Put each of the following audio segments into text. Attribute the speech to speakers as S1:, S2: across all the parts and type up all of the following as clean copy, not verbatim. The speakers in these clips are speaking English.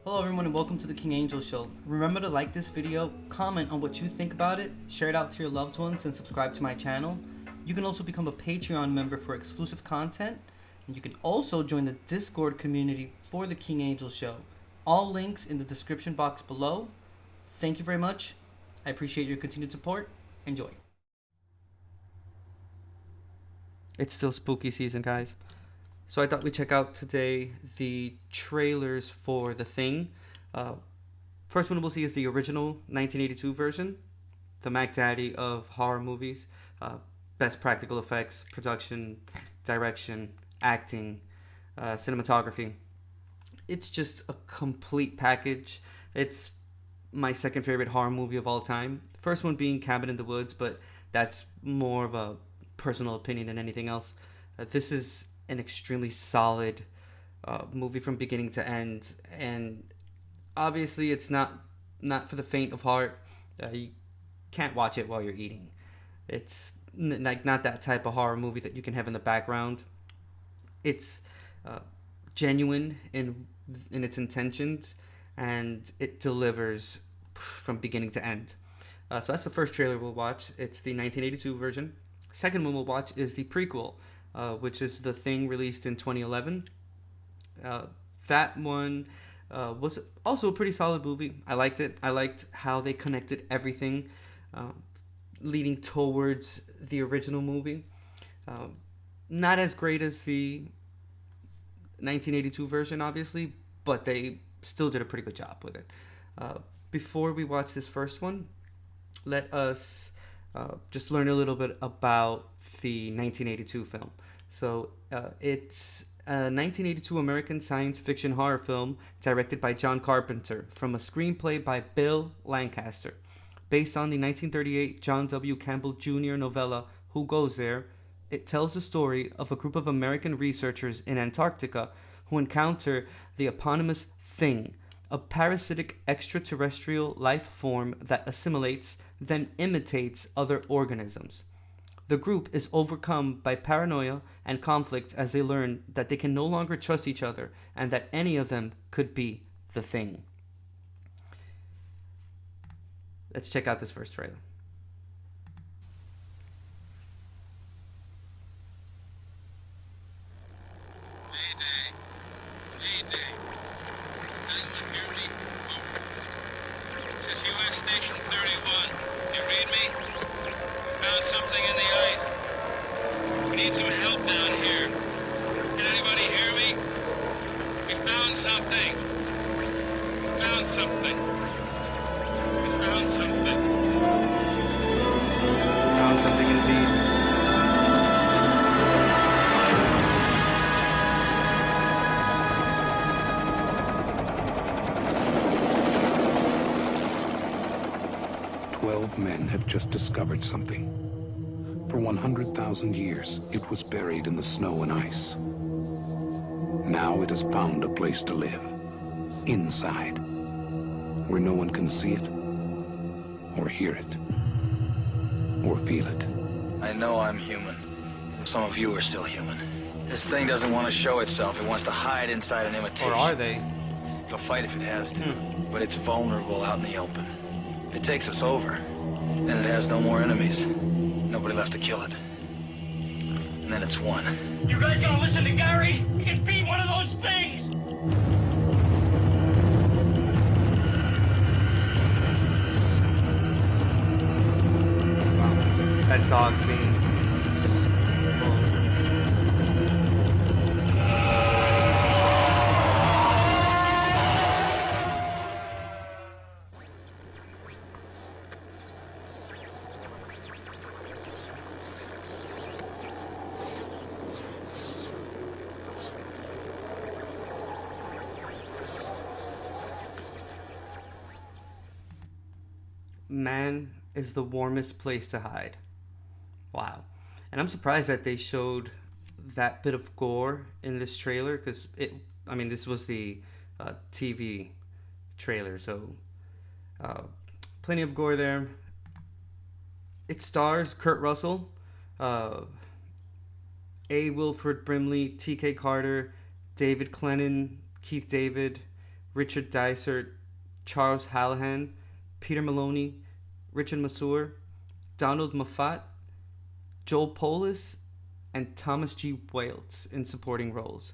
S1: Hello everyone and welcome to the King Angel Show. Remember to like this video, comment on what you think about it, share it out to your loved ones, and subscribe to my channel. You can also become a Patreon member for exclusive content, and you can also join the Discord community for the King Angel Show. All links in the description box below. Thank you very much. I appreciate your continued support. Enjoy. It's still spooky season, guys. So I thought we'd check out today the trailers for The Thing. First one we'll see is the original 1982 version, the Mac Daddy of horror movies. Best practical effects, production, direction, acting, cinematography. It's just a complete package. It's my second favorite horror movie of all time. First one being Cabin in the Woods, but that's more of a personal opinion than anything else. This is an extremely solid movie from beginning to end, and obviously it's not for the faint of heart. You can't watch it while you're eating. It's like not that type of horror movie that you can have in the background. It's genuine in its intentions, and it delivers from beginning to end. So that's the first trailer we'll watch. It's the 1982 version. Second one we'll watch is the prequel, which is The Thing, released in 2011. That one was also a pretty solid movie. I liked it. I liked how they connected everything, leading towards the original movie. Not as great as the 1982 version, obviously, but they still did a pretty good job with it. Before we watch this first one, let us just learn a little bit about the 1982 film. So it's a 1982 American science fiction horror film directed by John Carpenter from a screenplay by Bill Lancaster. Based on the 1938 John W. Campbell Jr. novella Who Goes There, it tells the story of a group of American researchers in Antarctica who encounter the eponymous Thing, a parasitic extraterrestrial life form that assimilates, then imitates other organisms. The group is overcome by paranoia and conflict as they learn that they can no longer trust each other and that any of them could be the Thing. Let's check out this first trailer.
S2: Mayday. Mayday. Anyone hear me? This is U.S. Station 31. You read me? Found something in the ice. We need some help down here. Can anybody hear me? We found something. We found something. We found something.
S1: Found something indeed.
S3: 12 men have just discovered something. For 100,000 years, it was buried in the snow and ice. Now it has found a place to live. Inside. Where no one can see it, or hear it, or feel it.
S4: I know I'm human. Some of you are still human. This thing doesn't want to show itself. It wants to hide inside an imitation.
S1: Or are they?
S4: It'll fight if it has to, but it's vulnerable out in the open. If it takes us over, then it has no more enemies. Nobody left to kill it. And then it's one.
S5: You guys gonna listen to Gary? He can beat one of those things!
S1: Wow. That dog scene. Man is the warmest place to hide. Wow. And I'm surprised that they showed that bit of gore in this trailer, because this was the TV trailer, so plenty of gore there. It stars Kurt Russell, A. Wilford Brimley, T.K. Carter, David Clennon, Keith David, Richard Dysart, Charles Hallahan, Peter Maloney, Richard Masur, Donald Moffat, Joel Polis, and Thomas G. Waltz in supporting roles,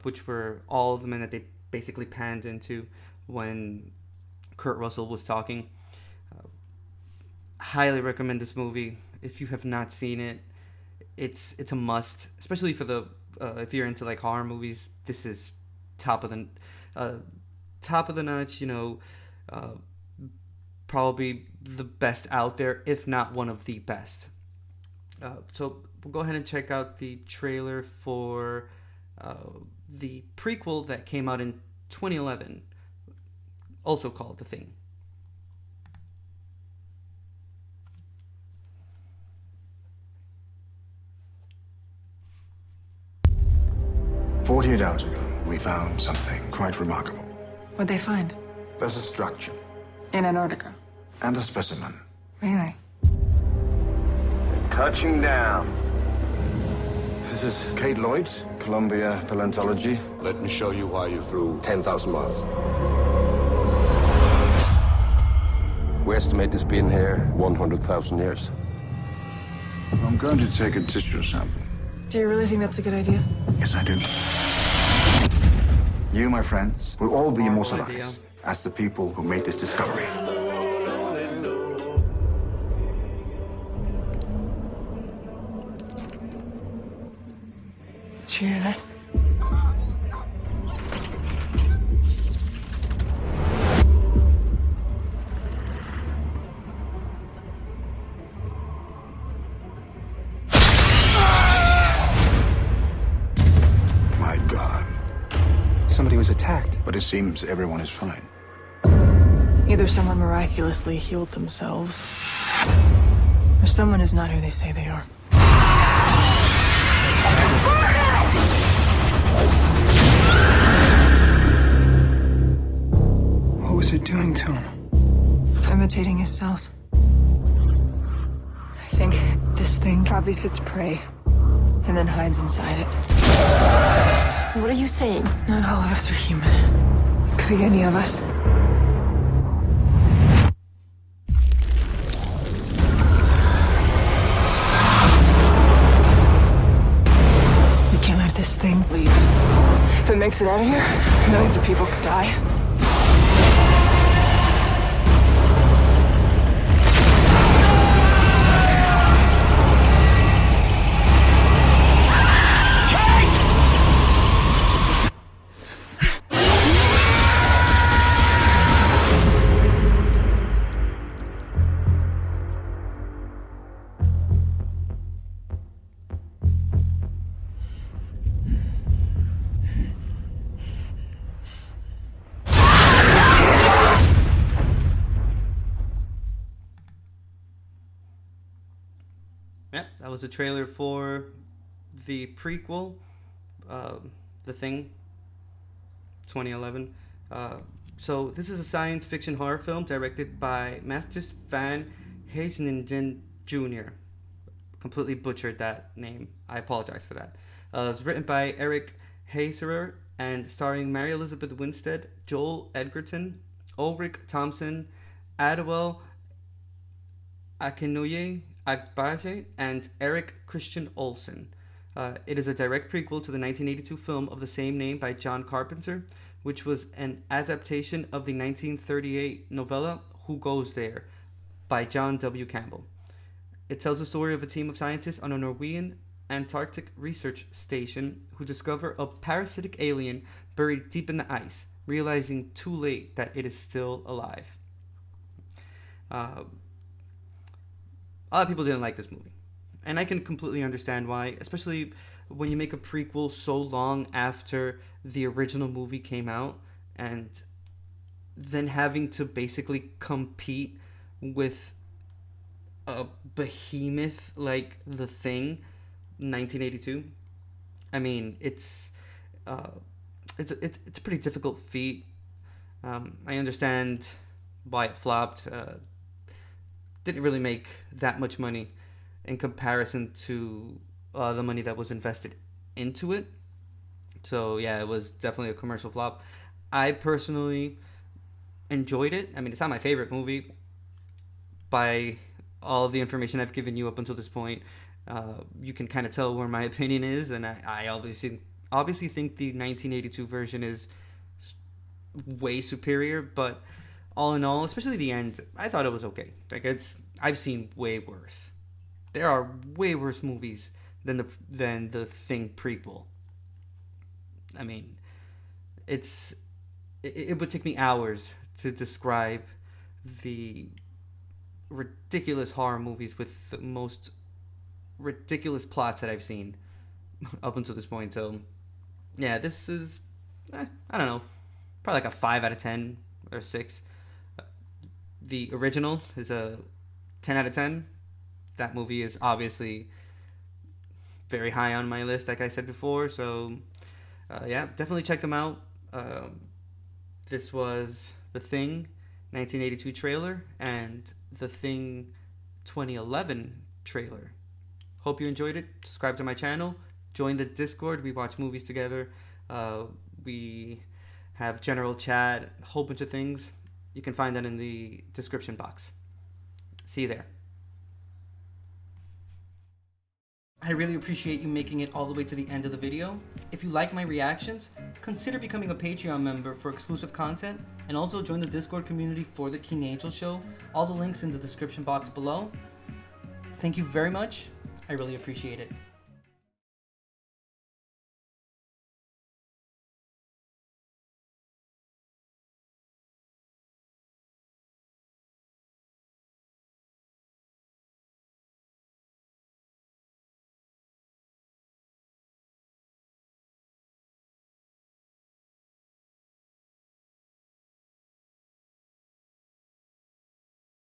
S1: which were all the men that they basically panned into when Kurt Russell was talking. Highly recommend this movie. If you have not seen it, it's a must, especially for the if you're into like horror movies. This is top of the notch. Probably the best out there, if not one of the best. So we'll go ahead and check out the trailer for the prequel that came out in 2011, also called The Thing.
S6: "48 hours ago, we found something quite remarkable.
S7: What'd they find?
S6: There's a structure
S7: In Antarctica.
S6: and a specimen.
S7: Really?
S8: Touching down.
S6: This is Kate Lloyd's Columbia Paleontology.
S9: Let me show you why you flew 10,000 miles. We estimate it's been here 100,000 years.
S6: I'm going to take a tissue sample.
S7: Do you really think that's a good idea?
S6: Yes, I do. You, my friends, will all be
S1: Horrible
S6: immortalized as the people who made this discovery.
S7: Did you hear that?
S6: My God.
S10: Somebody was attacked.
S6: But it seems everyone is fine.
S7: Either someone miraculously healed themselves, or someone is not who they say they are.
S10: What was it doing to him?
S7: It's imitating his cells. I think this thing copies its prey and then hides inside it.
S11: What are you saying?
S7: Not all of us are human. It could be any of us. We can't let this thing leave. If it makes it out of here, millions of people could die.
S1: Yep, that was a trailer for the prequel, The Thing, 2011. So this is a science fiction horror film directed by Matthijs van Heijningen Jr. Completely butchered that name. I apologize for that. It's written by Eric Heiserer and starring Mary Elizabeth Winstead, Joel Edgerton, Ulrich Thompson, Adewale Akinnuoye Agbaje, and Eric Christian Olsen. It is a direct prequel to the 1982 film of the same name by John Carpenter, which was an adaptation of the 1938 novella Who Goes There by John W. Campbell. It tells the story of a team of scientists on a Norwegian Antarctic research station who discover a parasitic alien buried deep in the ice, realizing too late that it is still alive. A lot of people didn't like this movie, and I can completely understand why, especially when you make a prequel so long after the original movie came out, and then having to basically compete with a behemoth like The Thing, 1982. I mean, it's a pretty difficult feat. I understand why it flopped. Didn't really make that much money in comparison to the money that was invested into it. So yeah, it was definitely a commercial flop. I personally enjoyed it. I mean, it's not my favorite movie by all of the information I've given you up until this point. You can kind of tell where my opinion is, and I obviously think the 1982 version is way superior, but all in all, especially the end, I thought it was okay. Like, I've seen way worse. There are way worse movies than the Thing prequel. I mean, it would take me hours to describe the ridiculous horror movies with the most ridiculous plots that I've seen up until this point. So yeah, this is I don't know, probably like a 5 out of 10 or 6. The original is a 10 out of 10. That movie is obviously very high on my list, like I said before. So yeah, definitely check them out. This was The Thing 1982 trailer and The Thing 2011 trailer. Hope you enjoyed it. Subscribe to my channel. Join the Discord. We watch movies together. We have general chat, a whole bunch of things. You can find that in the description box. See you there. I really appreciate you making it all the way to the end of the video. If you like my reactions, consider becoming a Patreon member for exclusive content, and also join the Discord community for the King Angel Show. All the links in the description box below. Thank you very much. I really appreciate it.